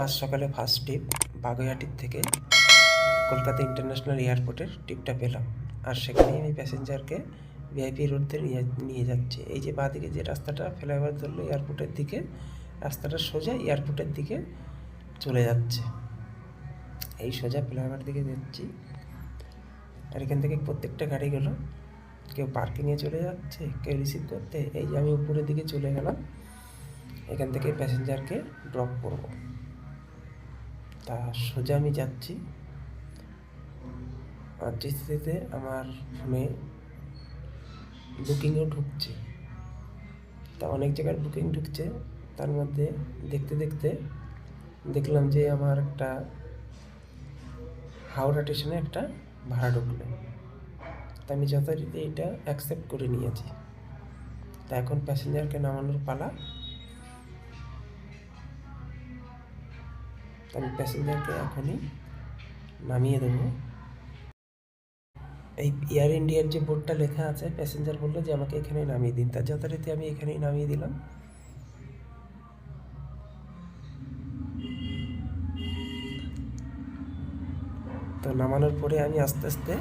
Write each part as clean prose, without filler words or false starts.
আজ সকালে first trip বাগুইআটির থেকে কলকাতা ইন্টারন্যাশনাল এয়ারপোর্টের ট্রিপটা পেলাম। আর সেখানেই আমি প্যাসেঞ্জারকে ভিআইপি রোডতে নিয়ে যাচ্ছি। এই যে বাঁদিকে যে রাস্তাটা ফ্লাইওভার ধরলো এয়ারপোর্টের দিকে, রাস্তাটা সোজা এয়ারপোর্টের দিকে চলে যাচ্ছে। এই সোজা ফ্লাইওভার দিকে যাচ্ছি। আর এখান থেকে প্রত্যেকটা গাড়িগুলো কেউ পার্কিংয়ে চলে যাচ্ছে, কেউ রিসিভ করতে। এই যে আমি উপরের দিকে চলে গেলাম, এখান থেকে প্যাসেঞ্জারকে ড্রপ করব। তা সোজা আমি যাচ্ছি। আর জিসিতে আমার ফোনে বুকিংও ঢুকছে। তা অনেক জায়গার বুকিং ঢুকছে, তার মধ্যে দেখতে দেখতে দেখলাম যে আমার একটা হাওড়া স্টেশনে একটা ভাড়া ঢুকলো। তা আমি যথারীতি এটা অ্যাকসেপ্ট করে নিয়েছি। তা এখন প্যাসেঞ্জারকে নামানোর পালা। তা আমি প্যাসেঞ্জারকে এখনই নামিয়ে দেবো। এই এয়ার ইন্ডিয়ার যে বোর্ডটা লেখা আছে, প্যাসেঞ্জার বললো যে আমাকে এখানে নামিয়ে দিন। তা যথারীতি আমি এখানেই নামিয়ে দিলাম। তো নামানোর পরে আমি আস্তে আস্তে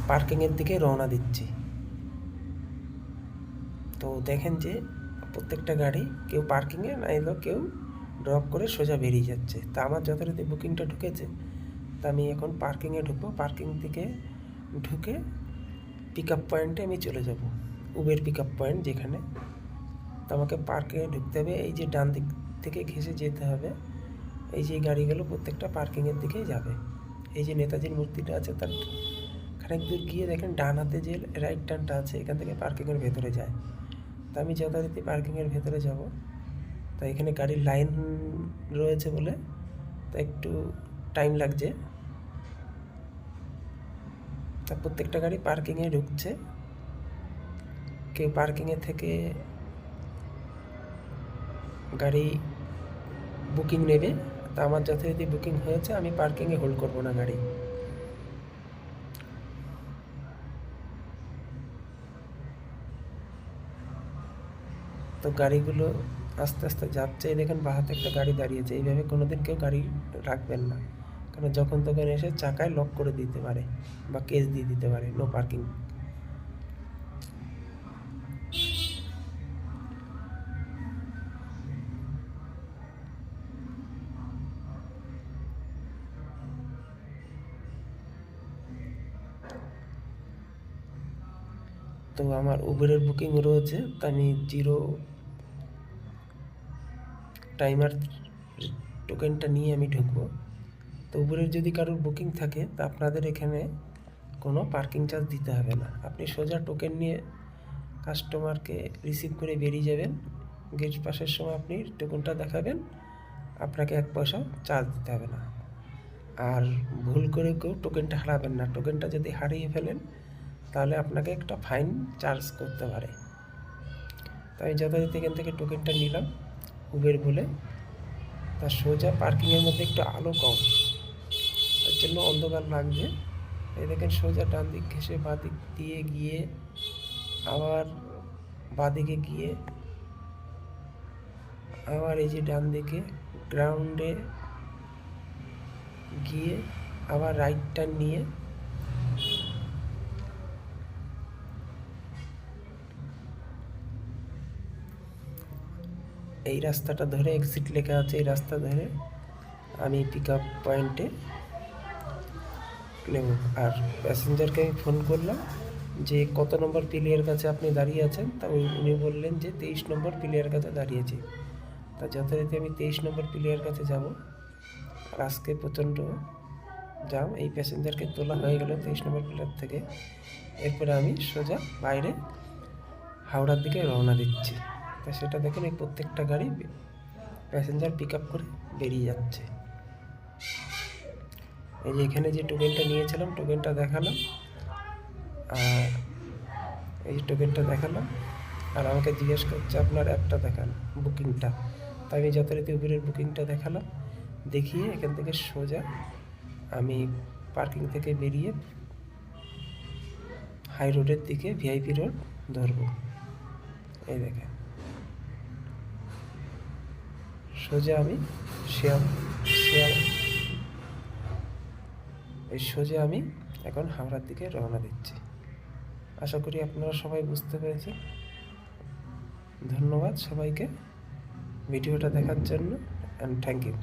পার্কিংয়ের দিকে রওনা দিচ্ছি। তো দেখেন যে প্রত্যেকটা গাড়ি কেউ পার্কিংয়ে না এলো, কেউ ড্রপ করে সোজা বেরিয়ে যাচ্ছে। তা আমার যথারীতি বুকিংটা ঢুকেছে। তা আমি এখন পার্কিংয়ে ঢুকবো। পার্কিং থেকে ঢুকে পিক আপ পয়েন্টে আমি চলে যাব, উবের পিক আপ পয়েন্ট যেখানে। তো আমাকে পার্কিংয়ে ঢুকতে হবে। এই যে ডান দিক থেকে ঘেঁষে যেতে হবে। এই যে গাড়িগুলো প্রত্যেকটা পার্কিংয়ের দিকেই যাবে। এই যে নেতাজির মূর্তিটা আছে, তার খানিক দূর গিয়ে দেখেন ডান হাতে যে রাইট টার্নটা আছে, এখান থেকে পার্কিংয়ের ভেতরে যায়। তা আমি যথারীতি পার্কিংয়ের ভেতরে যাব। তা এখানে গাড়ির লাইন রয়েছে বলে তা একটু টাইম লাগছে। তা প্রত্যেকটা গাড়ি পার্কিংয়ে ঢুকছে। কেউ পার্কিংয়ে থেকে গাড়ি বুকিং নেবে। তা আমার যথারীতি বুকিং হয়েছে, আমি পার্কিংয়ে হোল্ড করবো না গাড়ি। তো গাড়িগুলো আস্তে আস্তে যাচ্ছে। দেখেন বাহাতে একটা গাড়ি দাঁড়িয়েছে। এইভাবে কোনোদিন কেউ গাড়ি রাখবেন না, কারণ যখন তখন এসে চাকায় লক করে দিতে পারে বা কেস দিয়ে দিতে পারে, নো পার্কিং। তো আমার উবেরের বুকিং রয়েছে, তা আমি জিরো টাইমার টোকেনটা নিয়ে আমি ঢুকবো। তো উবেরের যদি কারোর বুকিং থাকে, তা আপনাদের এখানে কোনো পার্কিং চার্জ দিতে হবে না। আপনি সোজা টোকেন নিয়ে কাস্টমারকে রিসিভ করে বেরিয়ে যাবেন। গেট পাসের সময় আপনি টোকেনটা দেখাবেন, আপনাকে 1 পয়সাও চার্জ দিতে হবে না। আর ভুল করে কেউ টোকেনটা হারাবেন না। টোকেনটা যদি হারিয়ে ফেলেন, তাহলে আপনাকে একটা ফাইন চার্জ করতে পারে। তাই যথারীতি এখান থেকে টোকেনটা নিলাম উবের বলে। তার সোজা পার্কিংয়ের মধ্যে একটু আলো কম, তার জন্য অন্ধকার লাগছে। এই দেখেন সোজা ডান দিক ঘেঁষে বাঁ দিক দিয়ে গিয়ে আবার বাঁদিকে গিয়ে আবার এই যে ডান দিকে গ্রাউন্ডে গিয়ে আবার রাইট টার্ন নিয়ে এই রাস্তাটা ধরে, এক্সিট লেখা আছে, এই রাস্তা ধরে আমি পিক আপ পয়েন্টে নেব। আর প্যাসেঞ্জারকে আমি ফোন করলাম যে কত নম্বর পিলিয়ার কাছে আপনি দাঁড়িয়ে আছেন। তা উনি বললেন যে 23 নম্বর পিলিয়ার কাছে দাঁড়িয়েছি। তা যথারীতি আমি 23 নম্বর পিলিয়ার কাছে যাব। আর আজকে প্রচণ্ড জাম। এই প্যাসেঞ্জারকে তোলা হয়ে গেল 23 নম্বর পিলিয়ার থেকে। এরপরে আমি সোজা বাইরে হাওড়ার দিকে রওনা দিচ্ছি। তা সেটা দেখেন এই প্রত্যেকটা গাড়ি প্যাসেঞ্জার পিক আপ করে বেরিয়ে যাচ্ছে। এই যে এখানে যে টোকেনটা নিয়েছিলাম, টোকেনটা দেখালাম, আর এই যে টোকেনটা দেখালাম। আর আমাকে জিজ্ঞেস করছে আপনার অ্যাপটা দেখান, বুকিংটা। তাই আমি যথারীতি উবেরের বুকিংটা দেখালাম। দেখিয়ে এখান থেকে সোজা আমি পার্কিং থেকে বেরিয়ে হাই রোডের দিকে ভিআইপি রোড ধরবো। এই দেখেন সোজা আমি এই সোজা আমি এখন হাওড়ার দিকে রওনা দিচ্ছি। আশা করি আপনারা সবাই বুঝতে পেরেছেন। ধন্যবাদ সবাইকে ভিডিওটা দেখার জন্য, অ্যান্ড থ্যাংক ইউ।